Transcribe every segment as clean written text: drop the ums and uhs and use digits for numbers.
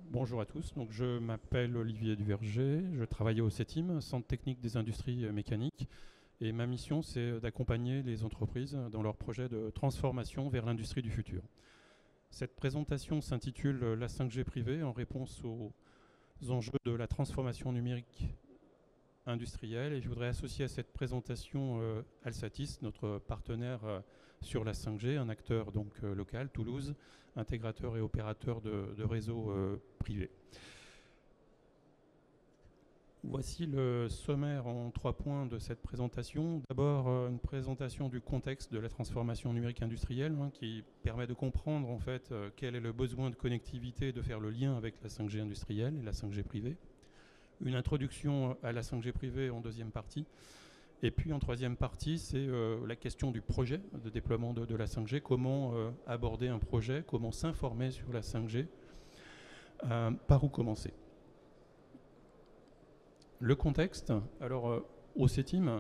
Bonjour à tous, donc je m'appelle Olivier Duverger, je travaille au CETIM, Centre technique des industries mécaniques, et ma mission c'est d'accompagner les entreprises dans leurs projets de transformation vers l'industrie du futur. Cette présentation s'intitule La 5G privée en réponse aux enjeux de la transformation numérique industrielle, et je voudrais associer à cette présentation Alsatis, notre partenaire sur la 5G, un acteur donc local, Toulouse, intégrateur et opérateur de réseaux privés. Voici le sommaire en 3 points de cette présentation. D'abord, une présentation du contexte de la transformation numérique industrielle qui permet de comprendre en fait quel est le besoin de connectivité et de faire le lien avec la 5G industrielle et la 5G privée. Une introduction à la 5G privée en deuxième partie. Et puis en troisième partie, c'est la question du projet de déploiement de la 5G, comment aborder un projet, comment s'informer sur la 5G, par où commencer. Le contexte, alors au CETIM,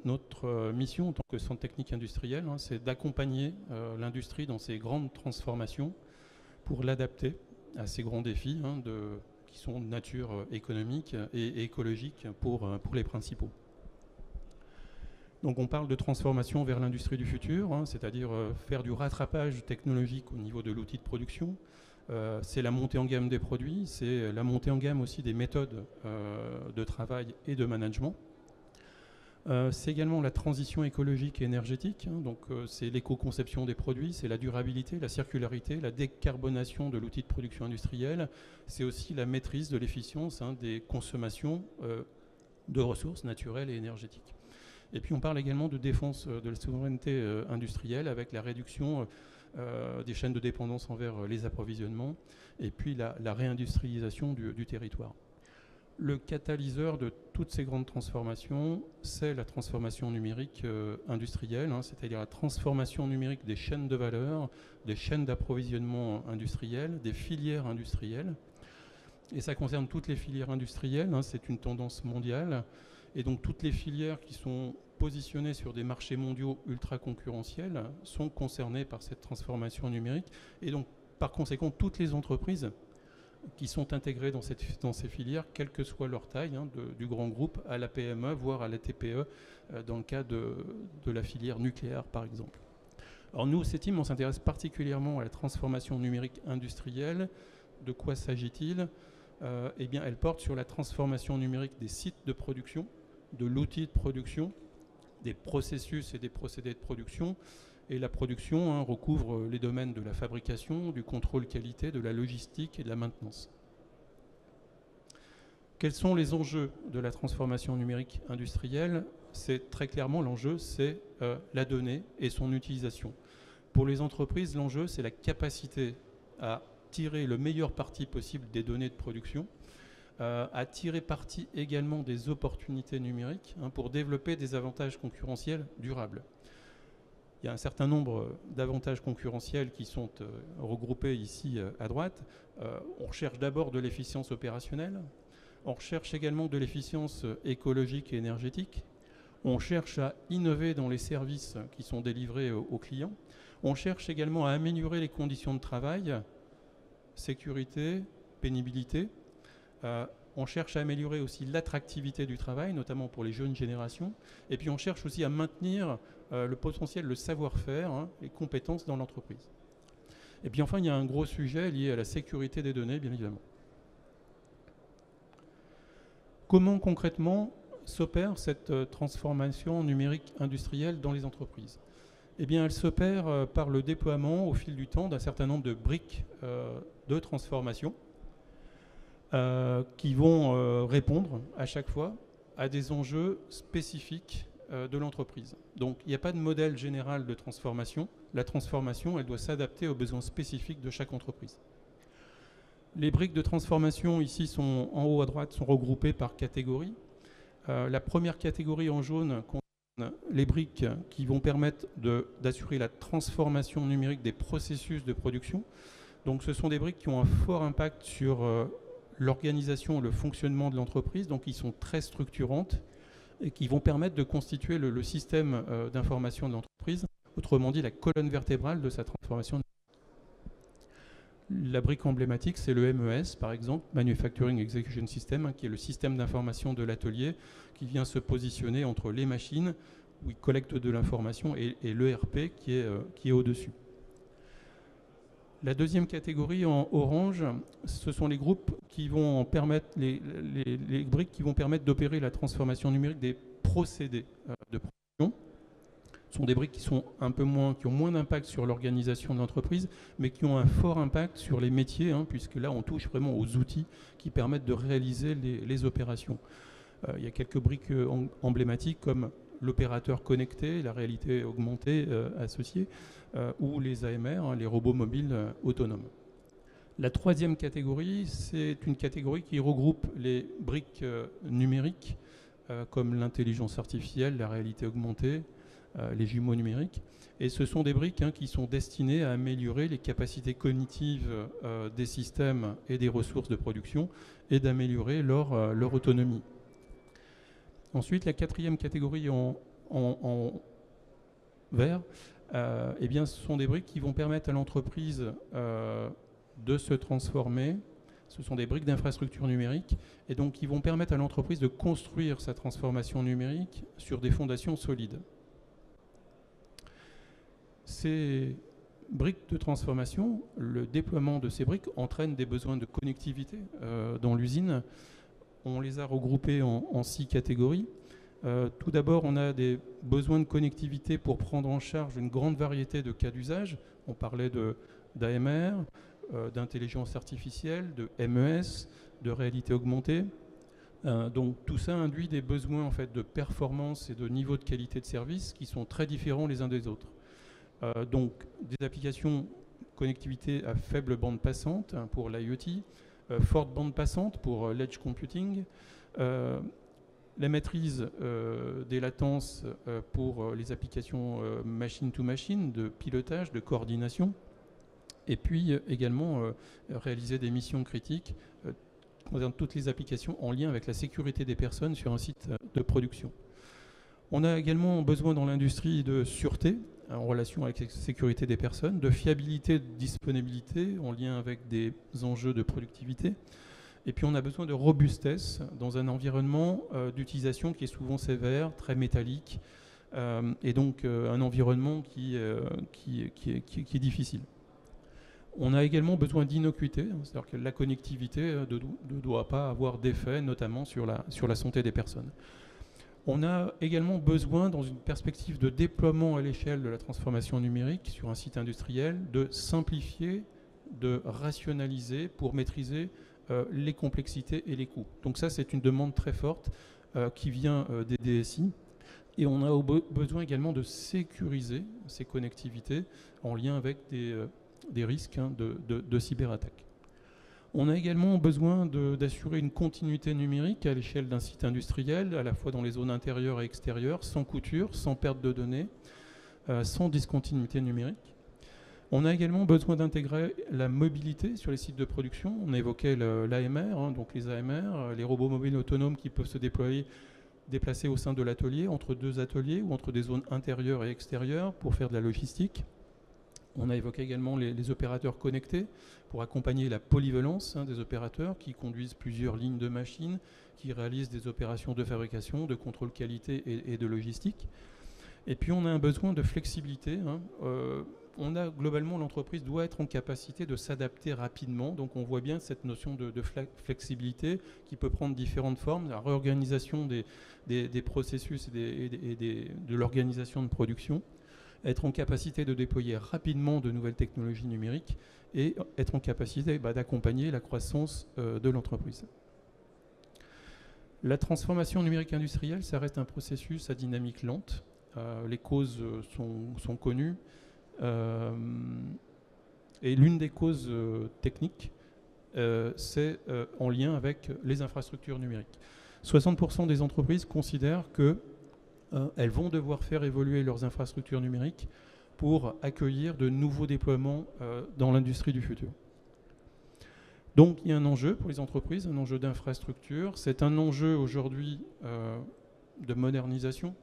notre mission en tant que centre technique industriel, c'est d'accompagner l'industrie dans ces grandes transformations pour l'adapter à ces grands défis qui sont de nature économique et écologique pour les principaux. Donc on parle de transformation vers l'industrie du futur, c'est-à-dire faire du rattrapage technologique au niveau de l'outil de production. C'est la montée en gamme des produits, c'est la montée en gamme aussi des méthodes de travail et de management. C'est également la transition écologique et énergétique, donc c'est l'éco-conception des produits, c'est la durabilité, la circularité, la décarbonation de l'outil de production industrielle, c'est aussi la maîtrise de l'efficience des consommations de ressources naturelles et énergétiques. Et puis on parle également de défense de la souveraineté industrielle avec la réduction des chaînes de dépendance envers les approvisionnements et puis la réindustrialisation du territoire. Le catalyseur de toutes ces grandes transformations, c'est la transformation numérique industrielle, c'est-à-dire la transformation numérique des chaînes de valeur, des chaînes d'approvisionnement industrielles, des filières industrielles. Et ça concerne toutes les filières industrielles, c'est une tendance mondiale. Et donc toutes les filières qui sont positionnées sur des marchés mondiaux ultra concurrentiels sont concernées par cette transformation numérique. Et donc par conséquent, toutes les entreprises qui sont intégrées dans ces filières, quelle que soit leur taille, du grand groupe à la PME, voire à la TPE, dans le cas de la filière nucléaire par exemple. Alors nous, au CETIM, on s'intéresse particulièrement à la transformation numérique industrielle. De quoi s'agit-il ? Eh bien, elle porte sur la transformation numérique des sites de production, de l'outil de production, des processus et des procédés de production. Et la production recouvre les domaines de la fabrication, du contrôle qualité, de la logistique et de la maintenance. Quels sont les enjeux de la transformation numérique industrielle ? C'est très clairement l'enjeu, c'est la donnée et son utilisation. Pour les entreprises, l'enjeu, c'est la capacité à tirer le meilleur parti possible des données de production, à tirer parti également des opportunités numériques pour développer des avantages concurrentiels durables. Il y a un certain nombre d'avantages concurrentiels qui sont regroupés ici à droite. On recherche d'abord de l'efficience opérationnelle, on recherche également de l'efficience écologique et énergétique, on cherche à innover dans les services qui sont délivrés aux clients, on cherche également à améliorer les conditions de travail, sécurité, pénibilité. On cherche à améliorer aussi l'attractivité du travail, notamment pour les jeunes générations. Et puis on cherche aussi à maintenir le potentiel, le savoir-faire, les compétences dans l'entreprise. Et puis enfin, il y a un gros sujet lié à la sécurité des données, bien évidemment. Comment concrètement s'opère cette transformation numérique industrielle dans les entreprises ? Eh bien, elle s'opère par le déploiement au fil du temps d'un certain nombre de briques de transformation qui vont répondre à chaque fois à des enjeux spécifiques de l'entreprise. Donc il n'y a pas de modèle général de transformation. La transformation, elle doit s'adapter aux besoins spécifiques de chaque entreprise. Les briques de transformation ici sont en haut à droite, sont regroupées par catégories. La première catégorie en jaune concerne les briques qui vont permettre d'assurer la transformation numérique des processus de production. Donc ce sont des briques qui ont un fort impact sur l'organisation, le fonctionnement de l'entreprise, donc ils sont très structurantes et qui vont permettre de constituer le système d'information de l'entreprise, autrement dit la colonne vertébrale de sa transformation. La brique emblématique, c'est le MES, par exemple, Manufacturing Execution System, qui est le système d'information de l'atelier, qui vient se positionner entre les machines, où il collecte de l'information, et l'ERP qui est au-dessus. La deuxième catégorie en orange, ce sont les groupes qui vont permettre, les briques qui vont permettre d'opérer la transformation numérique des procédés de production. Ce sont des briques qui sont qui ont moins d'impact sur l'organisation de l'entreprise, mais qui ont un fort impact sur les métiers, puisque là on touche vraiment aux outils qui permettent de réaliser les opérations. Il y a quelques briques emblématiques comme l'opérateur connecté, la réalité augmentée associée, ou les AMR, les robots mobiles autonomes. La troisième catégorie, c'est une catégorie qui regroupe les briques numériques, comme l'intelligence artificielle, la réalité augmentée, les jumeaux numériques. Et ce sont des briques qui sont destinées à améliorer les capacités cognitives des systèmes et des ressources de production et d'améliorer leur autonomie. Ensuite, la quatrième catégorie en vert, eh bien, ce sont des briques qui vont permettre à l'entreprise de se transformer. Ce sont des briques d'infrastructure numérique et donc qui vont permettre à l'entreprise de construire sa transformation numérique sur des fondations solides. Ces briques de transformation, le déploiement de ces briques entraîne des besoins de connectivité dans l'usine. On les a regroupés en 6 catégories. Tout d'abord, on a des besoins de connectivité pour prendre en charge une grande variété de cas d'usage. On parlait d'AMR, d'intelligence artificielle, de MES, de réalité augmentée. Donc tout ça induit des besoins en fait, de performance et de niveau de qualité de service qui sont très différents les uns des autres. Donc des applications connectivité à faible bande passante pour l'IoT, forte bande passante pour l'edge computing, la maîtrise des latences pour les applications machine-to-machine, de pilotage, de coordination, et puis également réaliser des missions critiques concernant toutes les applications en lien avec la sécurité des personnes sur un site de production. On a également besoin dans l'industrie de sûreté en relation avec la sécurité des personnes, de fiabilité, de disponibilité en lien avec des enjeux de productivité. Et puis on a besoin de robustesse dans un environnement d'utilisation qui est souvent sévère, très métallique, et donc un environnement qui est difficile. On a également besoin d'innocuité, c'est-à-dire que la connectivité ne doit pas avoir d'effet, notamment sur la santé des personnes. On a également besoin, dans une perspective de déploiement à l'échelle de la transformation numérique sur un site industriel, de simplifier, de rationaliser pour maîtriser les complexités et les coûts. Donc ça, c'est une demande très forte qui vient des DSI. Et on a besoin également de sécuriser ces connectivités en lien avec des risques de cyberattaque. On a également besoin d'assurer une continuité numérique à l'échelle d'un site industriel, à la fois dans les zones intérieures et extérieures, sans couture, sans perte de données, sans discontinuité numérique. On a également besoin d'intégrer la mobilité sur les sites de production. On a évoqué l'AMR, donc les AMR, les robots mobiles autonomes qui peuvent se déplacer au sein de l'atelier, entre deux ateliers ou entre des zones intérieures et extérieures pour faire de la logistique. On a évoqué également les opérateurs connectés pour accompagner la polyvalence des opérateurs qui conduisent plusieurs lignes de machines, qui réalisent des opérations de fabrication, de contrôle qualité et de logistique. Et puis on a un besoin de flexibilité. Globalement, l'entreprise doit être en capacité de s'adapter rapidement. Donc on voit bien cette notion de flexibilité qui peut prendre différentes formes. La réorganisation des processus et de l'organisation de production. Être en capacité de déployer rapidement de nouvelles technologies numériques et être en capacité d'accompagner la croissance de l'entreprise. La transformation numérique industrielle, ça reste un processus à dynamique lente. Les causes sont connues. Et l'une des causes techniques, c'est en lien avec les infrastructures numériques. 60% des entreprises considèrent que elles vont devoir faire évoluer leurs infrastructures numériques pour accueillir de nouveaux déploiements dans l'industrie du futur. Donc il y a un enjeu pour les entreprises, un enjeu d'infrastructure. C'est un enjeu aujourd'hui de modernisation,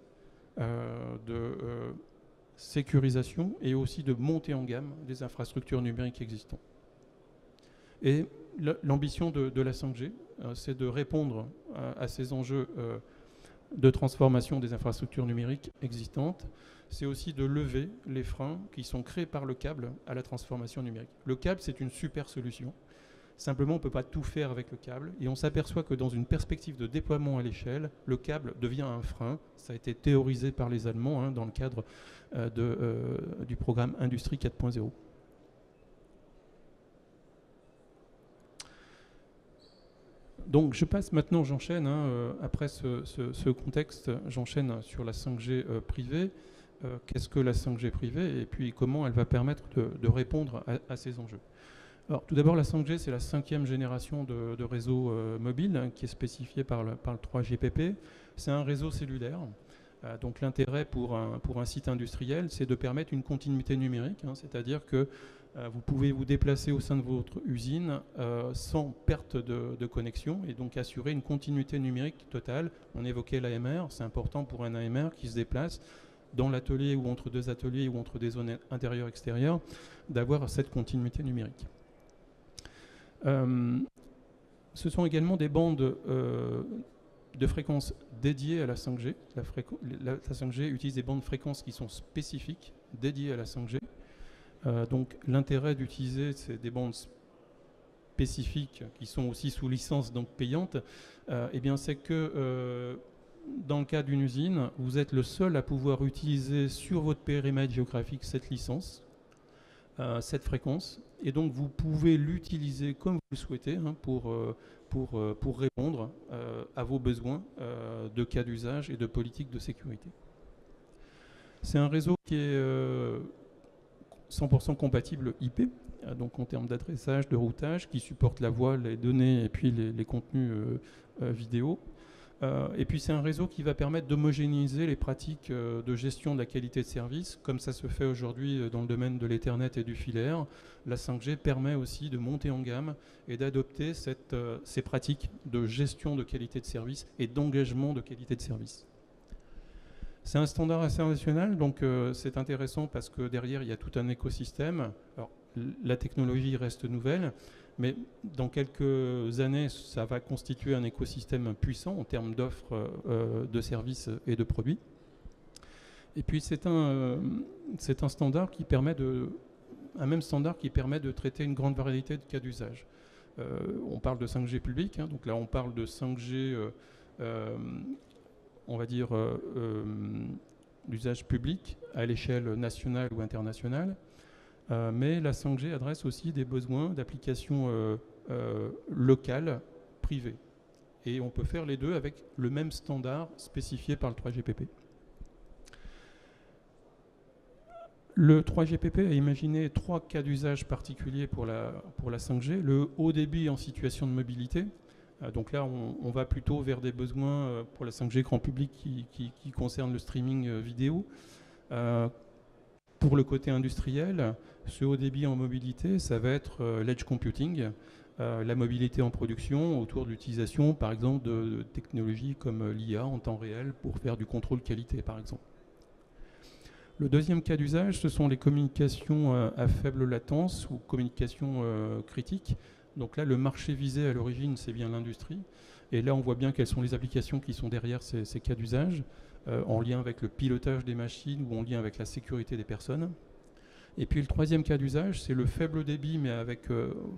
de sécurisation et aussi de montée en gamme des infrastructures numériques existantes. Et l'ambition de la 5G, c'est de répondre à ces enjeux de transformation des infrastructures numériques existantes. C'est aussi de lever les freins qui sont créés par le câble à la transformation numérique. Le câble, c'est une super solution. Simplement, on ne peut pas tout faire avec le câble. Et on s'aperçoit que dans une perspective de déploiement à l'échelle, le câble devient un frein. Ça a été théorisé par les Allemands dans le cadre du programme Industrie 4.0. Donc je passe maintenant, j'enchaîne, après ce contexte, j'enchaîne sur la 5G privée. Qu'est-ce que la 5G privée et puis comment elle va permettre de répondre à ces enjeux. Alors, tout d'abord, la 5G, c'est la 5e génération de réseau mobile qui est spécifiée par le 3GPP. C'est un réseau cellulaire. Donc, l'intérêt pour un site industriel, c'est de permettre une continuité numérique, c'est-à-dire que vous pouvez vous déplacer au sein de votre usine sans perte de connexion et donc assurer une continuité numérique totale. On évoquait l'AMR, c'est important pour un AMR qui se déplace dans l'atelier ou entre deux ateliers ou entre des zones intérieures-extérieures, d'avoir cette continuité numérique. Ce sont également des bandes de fréquences dédiées à la 5G. La 5G utilise des bandes de fréquences qui sont spécifiques, dédiées à la 5G. Donc l'intérêt d'utiliser des bandes spécifiques qui sont aussi sous licence donc payante, eh bien c'est que dans le cas d'une usine, vous êtes le seul à pouvoir utiliser sur votre périmètre géographique cette licence, cette fréquence, et donc vous pouvez l'utiliser comme vous le souhaitez pour répondre à vos besoins de cas d'usage et de politique de sécurité. C'est un réseau qui est 100% compatible IP, donc en termes d'adressage, de routage, qui supporte la voix, les données et puis les contenus vidéo. Et puis c'est un réseau qui va permettre d'homogénéiser les pratiques de gestion de la qualité de service, comme ça se fait aujourd'hui dans le domaine de l'Ethernet et du filaire. La 5G permet aussi de monter en gamme et d'adopter ces pratiques de gestion de qualité de service et d'engagement de qualité de service. C'est un standard international, donc c'est intéressant parce que derrière il y a tout un écosystème. Alors, la technologie reste nouvelle, mais dans quelques années, ça va constituer un écosystème puissant en termes d'offres de services et de produits. Et puis c'est un standard qui permet un même standard qui permet de traiter une grande variété de cas d'usage. On parle de 5G public, donc là on parle de 5G, on va dire, d'usage public à l'échelle nationale ou internationale. Mais la 5G adresse aussi des besoins d'applications locales, privées. Et on peut faire les deux avec le même standard spécifié par le 3GPP. Le 3GPP a imaginé 3 cas d'usage particuliers pour la 5G. Le haut débit en situation de mobilité. Donc là, on va plutôt vers des besoins pour la 5G grand public qui concernent le streaming vidéo. Pour le côté industriel, ce haut débit en mobilité, ça va être l'edge computing, la mobilité en production autour de l'utilisation, par exemple, de technologies comme l'IA en temps réel pour faire du contrôle qualité, par exemple. Le deuxième cas d'usage, ce sont les communications à faible latence ou communications critiques. Donc là, le marché visé à l'origine, c'est bien l'industrie. Et là, on voit bien quelles sont les applications qui sont derrière ces cas d'usage, en lien avec le pilotage des machines ou en lien avec la sécurité des personnes. Et puis le troisième cas d'usage, c'est le faible débit, mais avec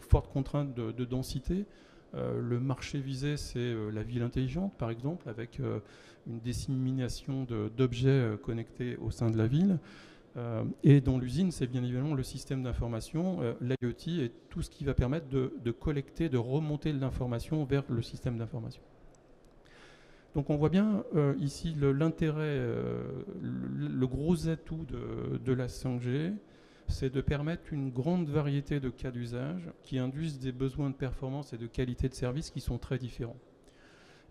forte contrainte de densité. Le marché visé, c'est la ville intelligente, par exemple, avec une dissémination d'objets connectés au sein de la ville. Et dans l'usine, c'est bien évidemment le système d'information, l'IoT, et tout ce qui va permettre de collecter, de remonter de l'information vers le système d'information. Donc on voit bien ici l'intérêt, le gros atout de la 5G, c'est de permettre une grande variété de cas d'usage qui induisent des besoins de performance et de qualité de service qui sont très différents.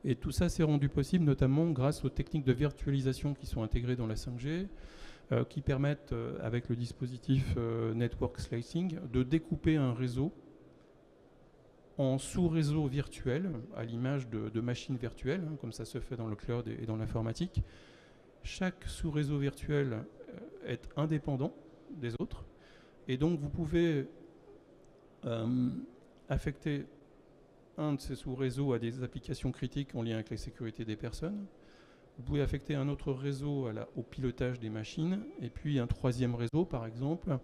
Et tout ça s'est rendu possible notamment grâce aux techniques de virtualisation qui sont intégrées dans la 5G, qui permettent, avec le dispositif Network Slicing, de découper un réseau en sous-réseaux virtuels, à l'image de machines virtuelles, comme ça se fait dans le cloud et dans l'informatique. Chaque sous-réseau virtuel est indépendant des autres, et donc vous pouvez affecter un de ces sous-réseaux à des applications critiques en lien avec la sécurité des personnes. Vous pouvez affecter un autre réseau au pilotage des machines, et puis un troisième réseau, par exemple,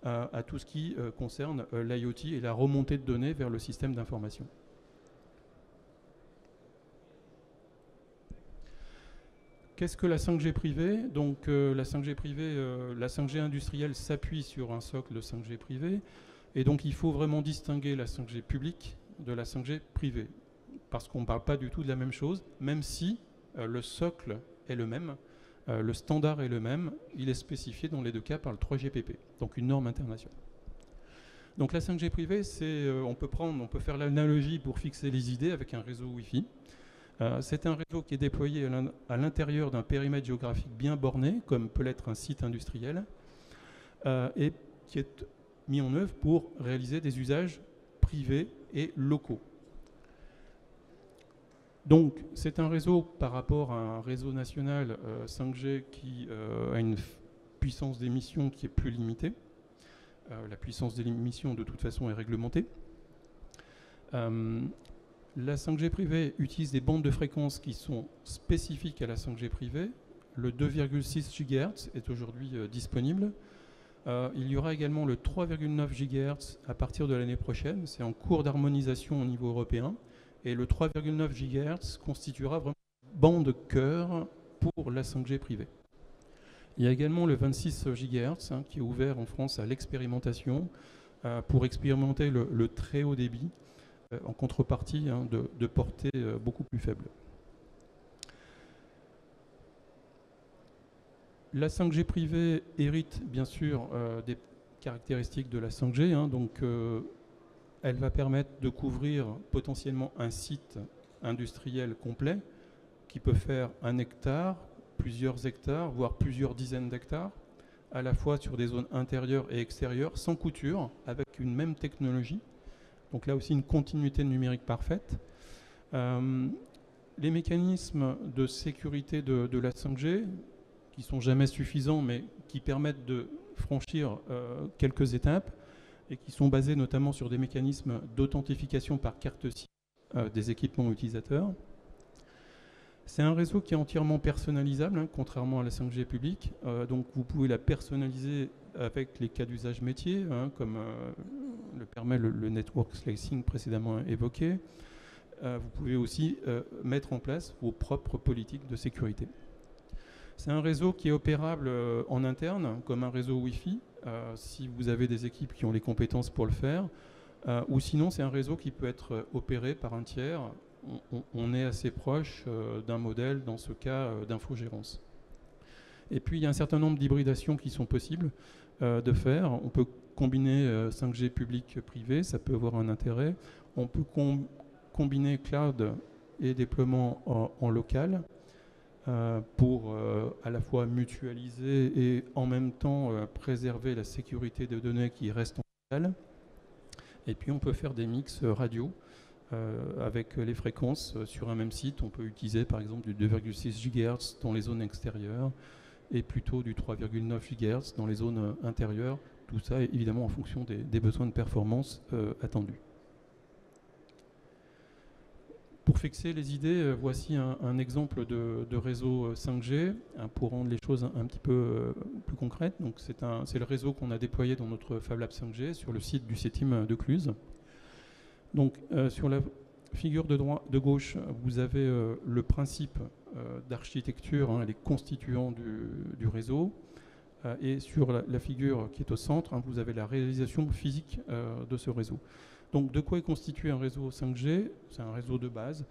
à tout ce qui concerne l'IoT et la remontée de données vers le système d'information. Qu'est-ce que la 5G privée? Donc la 5G privée, la 5G industrielle s'appuie sur un socle de 5G privé, et donc il faut vraiment distinguer la 5G publique de la 5G privée, parce qu'on ne parle pas du tout de la même chose, même si le socle est le même, le standard est le même, il est spécifié dans les deux cas par le 3GPP, donc une norme internationale. Donc la 5G privée, on peut faire l'analogie pour fixer les idées avec un réseau Wi-Fi. C'est un réseau qui est déployé à l'intérieur d'un périmètre géographique bien borné, comme peut l'être un site industriel, et qui est mis en œuvre pour réaliser des usages privés et locaux. Donc, c'est un réseau par rapport à un réseau national 5G qui a une puissance d'émission qui est plus limitée. La puissance d'émission, de toute façon, est réglementée. La 5G privée utilise des bandes de fréquences qui sont spécifiques à la 5G privée. Le 2,6 GHz est aujourd'hui disponible. Il y aura également le 3,9 GHz à partir de l'année prochaine. C'est en cours d'harmonisation au niveau européen. Et le 3,9 GHz constituera vraiment une bande cœur pour la 5G privée. Il y a également le 26 GHz qui est ouvert en France à l'expérimentation pour expérimenter le très haut débit en contrepartie de portée beaucoup plus faible. La 5G privée hérite bien sûr des caractéristiques de la 5G, donc elle va permettre de couvrir potentiellement un site industriel complet qui peut faire 1 hectare, plusieurs hectares, voire plusieurs dizaines d'hectares, à la fois sur des zones intérieures et extérieures, sans couture, avec une même technologie. Donc là aussi une continuité numérique parfaite. Les mécanismes de sécurité de la 5G, qui sont jamais suffisants, mais qui permettent de franchir quelques étapes, et qui sont basés notamment sur des mécanismes d'authentification par carte SIM des équipements utilisateurs. C'est un réseau qui est entièrement personnalisable, contrairement à la 5G publique. Donc vous pouvez la personnaliser avec les cas d'usage métier, comme le permet le network slicing précédemment évoqué. Vous pouvez aussi mettre en place vos propres politiques de sécurité. C'est un réseau qui est opérable en interne, comme un réseau Wi-Fi, si vous avez des équipes qui ont les compétences pour le faire, ou sinon c'est un réseau qui peut être opéré par un tiers. On est assez proche d'un modèle, dans ce cas, d'infogérance. Et puis il y a un certain nombre d'hybridations qui sont possibles de faire. On peut combiner 5G public-privé, ça peut avoir un intérêt. On peut combiner cloud et déploiement en local pour à la fois mutualiser et en même temps préserver la sécurité des données qui restent en local. Et puis on peut faire des mix radio avec les fréquences sur un même site. On peut utiliser par exemple du 2,6 GHz dans les zones extérieures et plutôt du 3,9 GHz dans les zones intérieures. Tout ça évidemment en fonction des besoins de performance attendus. Pour fixer les idées, voici un exemple de réseau 5G pour rendre les choses un petit peu plus concrètes. Donc c'est le réseau qu'on a déployé dans notre Fab Lab 5G sur le site du CETIM de Cluse. Donc sur la figure de gauche, vous avez le principe d'architecture, les constituants du réseau. Et sur la figure qui est au centre, vous avez la réalisation physique de ce réseau. Donc de quoi est constitué un réseau 5G? C'est un réseau de base.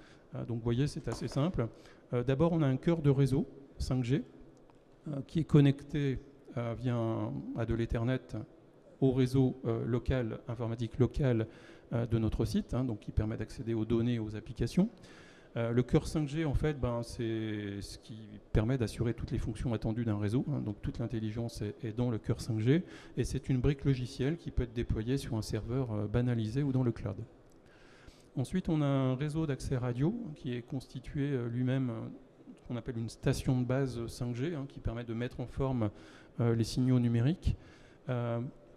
Donc vous voyez, c'est assez simple. D'abord, on a un cœur de réseau 5G qui est connecté à de l'Ethernet au réseau local, informatique local de notre site, donc qui permet d'accéder aux données et aux applications. Le cœur 5G, en fait, c'est ce qui permet d'assurer toutes les fonctions attendues d'un réseau. Donc toute l'intelligence est dans le cœur 5G. Et c'est une brique logicielle qui peut être déployée sur un serveur banalisé ou dans le cloud. Ensuite, on a un réseau d'accès radio qui est constitué lui-même, ce qu'on appelle une station de base 5G, qui permet de mettre en forme les signaux numériques,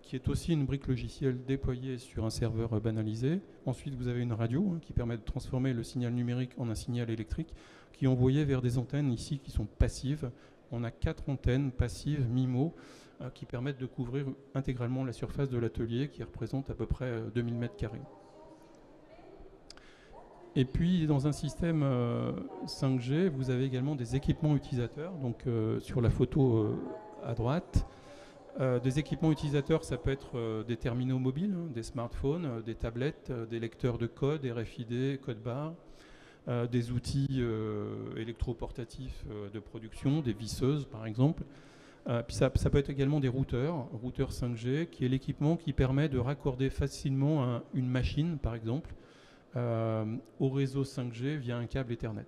qui est aussi une brique logicielle déployée sur un serveur banalisé. Ensuite, vous avez une radio qui permet de transformer le signal numérique en un signal électrique qui est envoyé vers des antennes ici qui sont passives. On a 4 antennes passives MIMO qui permettent de couvrir intégralement la surface de l'atelier qui représente à peu près 2000 m². Et puis, dans un système 5G, vous avez également des équipements utilisateurs. Donc, sur la photo à droite, des équipements utilisateurs, ça peut être des terminaux mobiles, des smartphones, des tablettes, des lecteurs de code, RFID, code barre, des outils électroportatifs de production, des visseuses par exemple. Puis ça peut être également des routeurs 5G, qui est l'équipement qui permet de raccorder facilement une machine, par exemple, au réseau 5G via un câble Ethernet.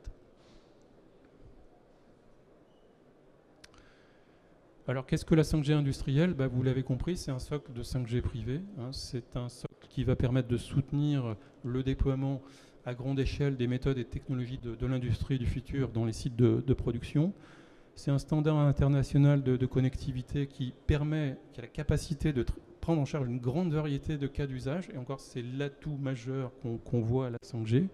Alors, qu'est-ce que la 5G industrielle? Vous l'avez compris, c'est un socle de 5G privé. C'est un socle qui va permettre de soutenir le déploiement à grande échelle des méthodes et technologies de l'industrie du futur dans les sites de production. C'est un standard international de connectivité qui a la capacité de prendre en charge une grande variété de cas d'usage. Et encore, c'est l'atout majeur qu'on voit à la 5G.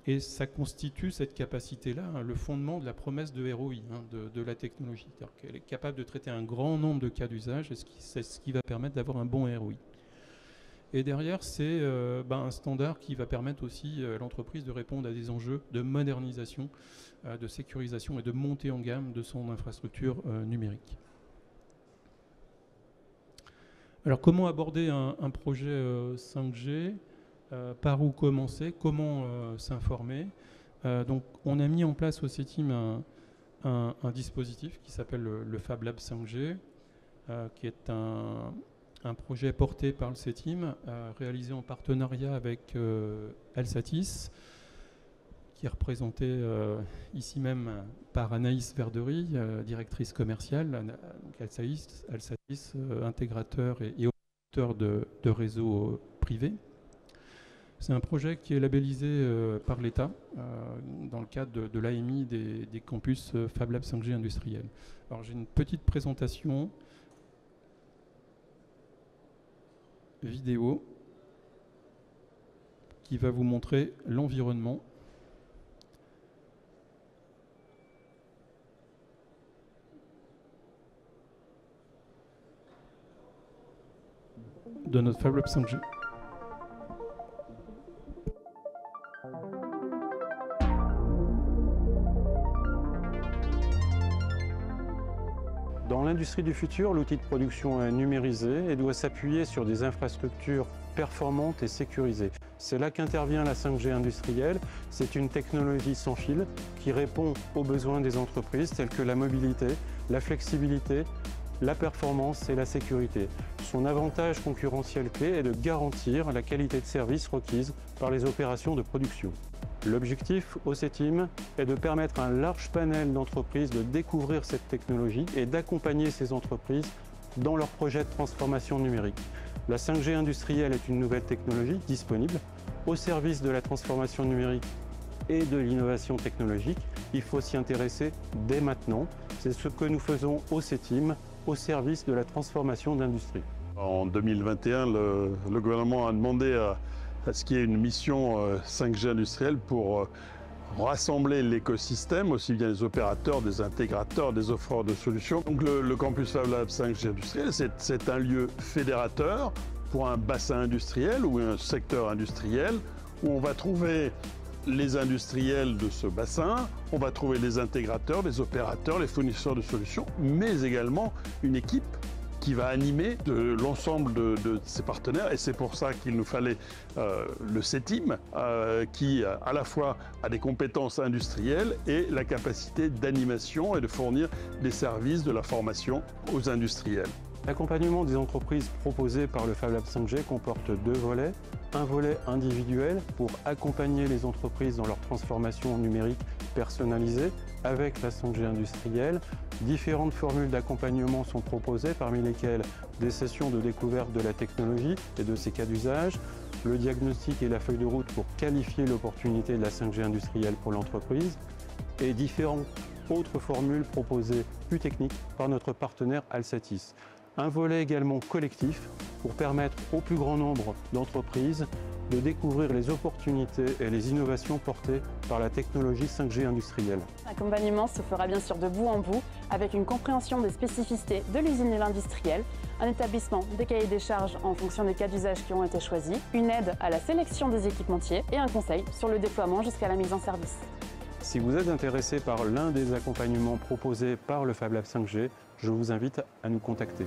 Et ça constitue, cette capacité-là, le fondement de la promesse de ROI de la technologie. C'est-à-dire qu'elle est capable de traiter un grand nombre de cas d'usage et c'est ce qui va permettre d'avoir un bon ROI. Et derrière, c'est un standard qui va permettre aussi à l'entreprise de répondre à des enjeux de modernisation, de sécurisation et de montée en gamme de son infrastructure numérique. Alors, comment aborder un projet 5G? Par où commencer? Comment s'informer? Donc, on a mis en place au CETIM un dispositif qui s'appelle le Fab Lab 5G, qui est un projet porté par le CETIM, réalisé en partenariat avec Alsatis, qui est représenté ici même par Anaïs Verdery, directrice commerciale. Donc Alsatis, intégrateur et opérateur de réseaux privés. C'est un projet qui est labellisé par l'État dans le cadre de l'AMI des campus Fab Lab 5G industriels. Alors j'ai une petite présentation vidéo qui va vous montrer l'environnement de notre Fab Lab 5G. Dans l'industrie du futur, l'outil de production est numérisé et doit s'appuyer sur des infrastructures performantes et sécurisées. C'est là qu'intervient la 5G industrielle. C'est une technologie sans fil qui répond aux besoins des entreprises tels que la mobilité, la flexibilité, la performance et la sécurité. Son avantage concurrentiel clé est de garantir la qualité de service requise par les opérations de production. L'objectif au CETIM est de permettre à un large panel d'entreprises de découvrir cette technologie et d'accompagner ces entreprises dans leurs projets de transformation numérique. La 5G industrielle est une nouvelle technologie disponible au service de la transformation numérique et de l'innovation technologique. Il faut s'y intéresser dès maintenant. C'est ce que nous faisons au CETIM, au service de la transformation d'industrie. En 2021, le gouvernement a demandé à ce qu'il y ait une mission 5G industrielle pour rassembler l'écosystème, aussi bien des opérateurs, des intégrateurs, des offreurs de solutions. Donc le campus Fab Lab 5G industriel, c'est un lieu fédérateur pour un bassin industriel ou un secteur industriel où on va trouver les industriels de ce bassin, on va trouver les intégrateurs, les opérateurs, les fournisseurs de solutions, mais également une équipe qui va animer l'ensemble de ses partenaires. Et c'est pour ça qu'il nous fallait le CETIM, qui à la fois a des compétences industrielles et la capacité d'animation et de fournir des services de la formation aux industriels. L'accompagnement des entreprises proposé par le Fab Lab 5G comporte deux volets. Un volet individuel pour accompagner les entreprises dans leur transformation numérique personnalisée avec la 5G industrielle. Différentes formules d'accompagnement sont proposées, parmi lesquelles des sessions de découverte de la technologie et de ses cas d'usage, le diagnostic et la feuille de route pour qualifier l'opportunité de la 5G industrielle pour l'entreprise, et différentes autres formules proposées plus techniques par notre partenaire Alsatis. Un volet également collectif pour permettre au plus grand nombre d'entreprises de découvrir les opportunités et les innovations portées par la technologie 5G industrielle. L'accompagnement se fera bien sûr de bout en bout avec une compréhension des spécificités de l'usine et l'industriel, un établissement des cahiers des charges en fonction des cas d'usage qui ont été choisis, une aide à la sélection des équipementiers et un conseil sur le déploiement jusqu'à la mise en service. Si vous êtes intéressé par l'un des accompagnements proposés par le Fab Lab 5G, je vous invite à nous contacter.